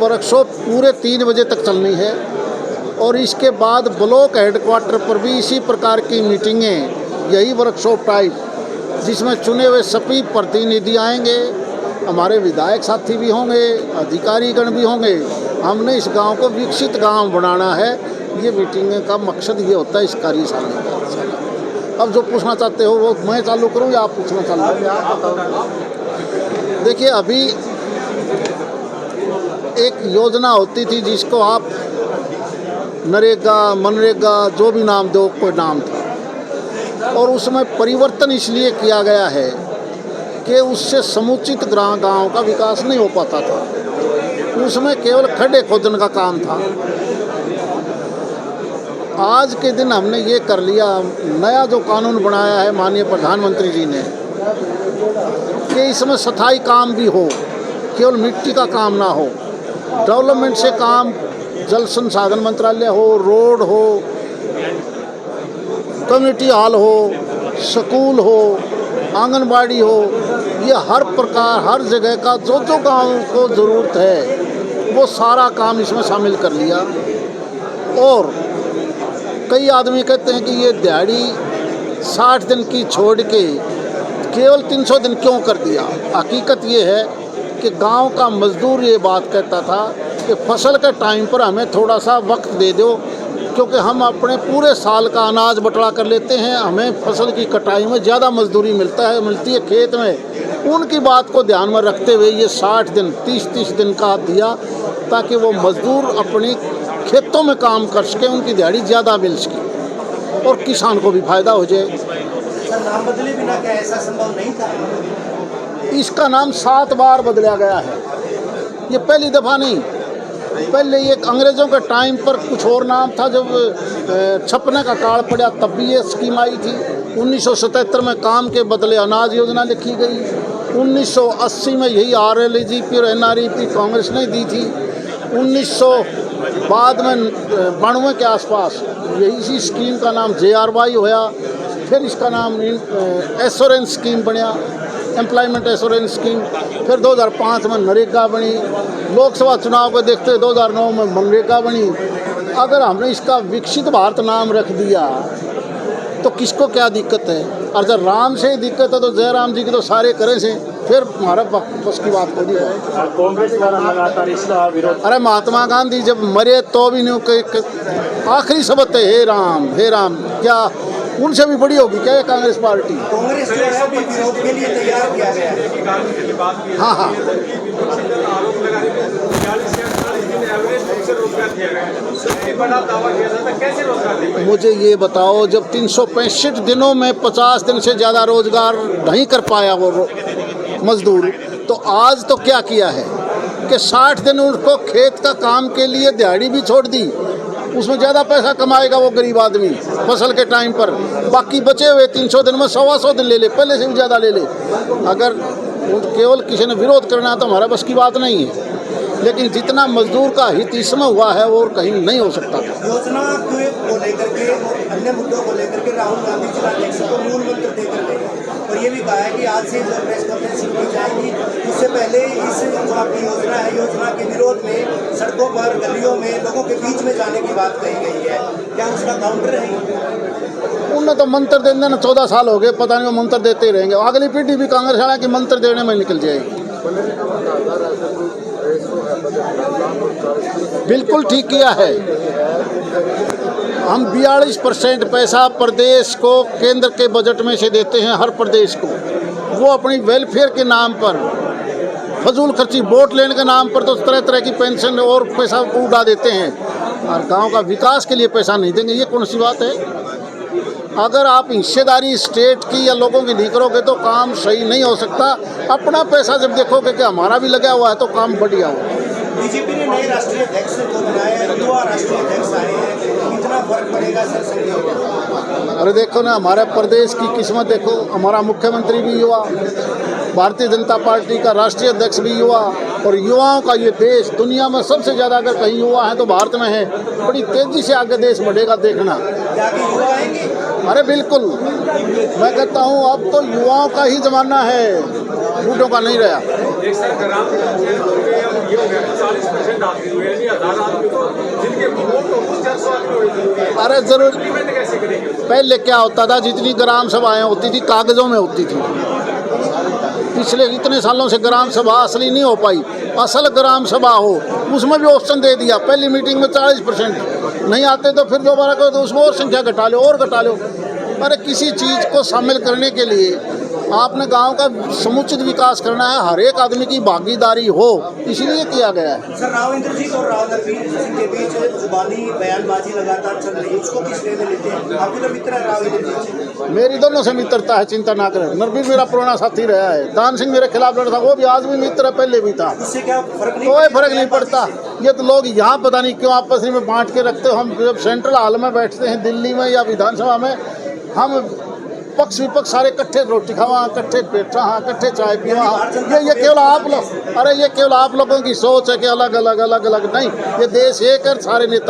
Workshop पूरे 3 बजे तक चलनी है और इसके बाद ब्लॉक हेडक्वार्टर पर भी इसी प्रकार की मीटिंगें, यही वर्कशॉप टाइप, जिसमें चुने हुए सभी प्रतिनिधि आएंगे, हमारे विधायक साथी भी होंगे, अधिकारीगण भी होंगे। हमने इस गांव को विकसित गांव बनाना है। ये मीटिंग का मकसद ये होता है इस कार्यशाला का। अब जो पूछना चाहते हो वो मैं चालू करूं या आप पूछना चाहते हो? देखिए, अभी एक योजना होती थी जिसको आप नरेगा, मनरेगा, जो भी नाम दो, कोई नाम था, और उसमें परिवर्तन इसलिए किया गया है कि उससे समुचित गांव का विकास नहीं हो पाता था। उसमें केवल खड्डे खोदने का काम था। आज के दिन हमने ये कर लिया, नया जो कानून बनाया है माननीय प्रधानमंत्री जी ने, कि इसमें स्थायी काम भी हो, केवल मिट्टी का काम ना हो। डेवलपमेंट से काम, जल संसाधन मंत्रालय हो, रोड हो, कम्युनिटी हॉल हो, स्कूल हो, आंगनबाड़ी हो, ये हर प्रकार, हर जगह का जो जो गाँव को ज़रूरत है वो सारा काम इसमें शामिल कर लिया। और कई आदमी कहते हैं कि ये दिहाड़ी 60 दिन की छोड़ के केवल 300 दिन क्यों कर दिया। हकीकत ये है कि गांव का मजदूर ये बात कहता था कि फसल के टाइम पर हमें थोड़ा सा वक्त दे दो, क्योंकि हम अपने पूरे साल का अनाज बटला कर लेते हैं, हमें फसल की कटाई में ज़्यादा मजदूरी मिलती है खेत में। उनकी बात को ध्यान में रखते हुए ये 60 दिन, 30-30 दिन का दिया, ताकि वो मजदूर अपनी खेतों में काम कर सके, उनकी दिहाड़ी ज़्यादा मिल सके और किसान को भी फायदा हो जाए। नाम बदले बिना क्या ऐसा संभव नहीं था? इसका नाम 7 बार बदला गया है, ये पहली दफ़ा नहीं। पहले ये अंग्रेज़ों के टाइम पर कुछ और नाम था, जब छपने का काल पड़ा तब भी ये स्कीम आई थी। 1977 में काम के बदले अनाज योजना लिखी गई। 1980 में यही RLGP और NREP कांग्रेस ने दी थी। 1900 बाद में 92 के आसपास यही इसी स्कीम का नाम JRY होया। फिर इसका नाम एश्योरेंस स्कीम बना, एम्प्लॉयमेंट एश्योरेंस स्कीम। फिर 2005 में नरेगा बनी। लोकसभा चुनाव को देखते हुए 2009 में मनरेगा बनी। अगर हमने इसका विकसित भारत नाम रख दिया तो किसको क्या दिक्कत है? और जब राम से ही दिक्कत है तो जयराम जी की तो सारे करें से, फिर हमारा बस की बात हो नहीं। कांग्रेस द्वारा लगातार इसका विरोध। अरे महात्मा गांधी जब मरे तो भी नहीं, आखिरी शब्द है हे राम, हे राम। क्या उनसे भी बड़ी होगी क्या ये कांग्रेस पार्टी? कांग्रेस जो है अभी विरोध के लिए तैयार किया गया है। हाँ हाँ, मुझे ये बताओ, जब 365 दिनों में 50 दिन से ज़्यादा रोजगार नहीं कर पाया वो मजदूर, तो आज तो क्या किया है कि 60 दिन उनको खेत का काम के लिए दिहाड़ी भी छोड़ दी। उसमें ज़्यादा पैसा कमाएगा वो गरीब आदमी फसल के टाइम पर। बाकी बचे हुए 300 दिन में 125 दिन ले ले, पहले से भी ज़्यादा ले ले। अगर केवल किसी ने विरोध करना तो हमारा बस की बात नहीं है, लेकिन जितना मजदूर का हित इसमें हुआ है वो कहीं नहीं हो सकता। योजना को लेकर के और अन्य मुद्दों को लेकर के राहुल गांधी जिलाध्यक्ष को मूल मंत्र देकर गए और ये भी कहा है कि आज से जो प्रेस कॉन्फ्रेंस की जाएगी उससे पहले इस जो आपकी योजना है, योजना के विरोध में सड़कों पर, गलियों में लोगों के बीच में जाने की बात कही गई है। क्या उसका काउंटर है? उन्हें तो मंत्र देने ना 14 साल हो गए, पता नहीं वो मंत्र देते ही रहेंगे। अगली पीढ़ी भी कांग्रेस वाला की मंत्र देने में निकल जाएगी। बिल्कुल ठीक किया है। हम 42% पैसा प्रदेश को केंद्र के बजट में से देते हैं, हर प्रदेश को। वो अपनी वेलफेयर के नाम पर, फजूल खर्ची, वोट लेने के नाम पर तो तरह तरह की पेंशन और पैसा उड़ा देते हैं, और गांव का विकास के लिए पैसा नहीं देंगे। ये कौन सी बात है? अगर आप हिस्सेदारी स्टेट की या लोगों की नहीं करोगे तो काम सही नहीं हो सकता। अपना पैसा जब देखोगे कि हमारा भी लगा हुआ है तो काम बढ़िया हो। बीजेपी ने नए राष्ट्रीय अध्यक्ष को बनाया, युवा राष्ट्रीय अध्यक्ष आए हैं, कितना फर्क पड़ेगा सर संगठन? अरे देखो ना, हमारे प्रदेश की किस्मत देखो, हमारा मुख्यमंत्री भी युवा, भारतीय जनता पार्टी का राष्ट्रीय अध्यक्ष भी युवा, और युवाओं का ये देश दुनिया में सबसे ज़्यादा अगर कहीं युवा है तो भारत में है। बड़ी तेज़ी से आगे देश बढ़ेगा, देखना। युवा आएंगे? अरे बिल्कुल, मैं कहता हूँ अब तो युवाओं का ही ज़माना है, बूढ़ों का नहीं रहा। ये हो गया 40% आदमी हुए, यानी 1000 आदमी को जिनके वोट हो 400 आदमी होने जरूरी है। अरे जरूर, इम्प्लीमेंट कैसे करेंगे? पहले क्या होता था, जितनी ग्राम सभाएं होती थी कागजों में होती थी। पिछले इतने सालों से ग्राम सभा असली नहीं हो पाई। असल ग्राम सभा हो, उसमें भी ऑप्शन दे दिया। पहली मीटिंग में 40% नहीं आते तो फिर दोबारा करो तो उसमें और संख्या घटा लो और घटा लो। अरे किसी चीज़ को शामिल करने के लिए आपने गांव का समुचित विकास करना है, हर एक आदमी की भागीदारी हो, इसलिए किया गया है। सर, राव इंद्रजीत और राव नरवीर सिंह के बीच जुबानी बयानबाजी लगातार चल रही है, उसको किस वे में लेते हैं? आपके तो मित्र है राव इंद्रजीत से। मेरी दोनों से मित्रता है, चिंता ना करें। नरवीर मेरा पुराना साथी रहा है, दान सिंह मेरे खिलाफ लड़ा था, वो भी आज भी मित्र है, पहले भी था। उससे क्या फर्क नहीं? कोई फर्क नहीं पड़ता। ये तो लोग यहाँ पता नहीं क्यों आपस में बांट के रखते हो। हम जब सेंट्रल हॉल में बैठते हैं दिल्ली में या विधानसभा में, हम पक्ष विपक्ष सारे इकट्ठे रोटी खावा, इकट्ठे बैठा, हाँ इकट्ठे चाय पिया। ये केवल आप लोग, अरे ये केवल आप लोगों की सोच है कि अलग अलग अलग अलग नहीं, ये देश एक है, सारे नेता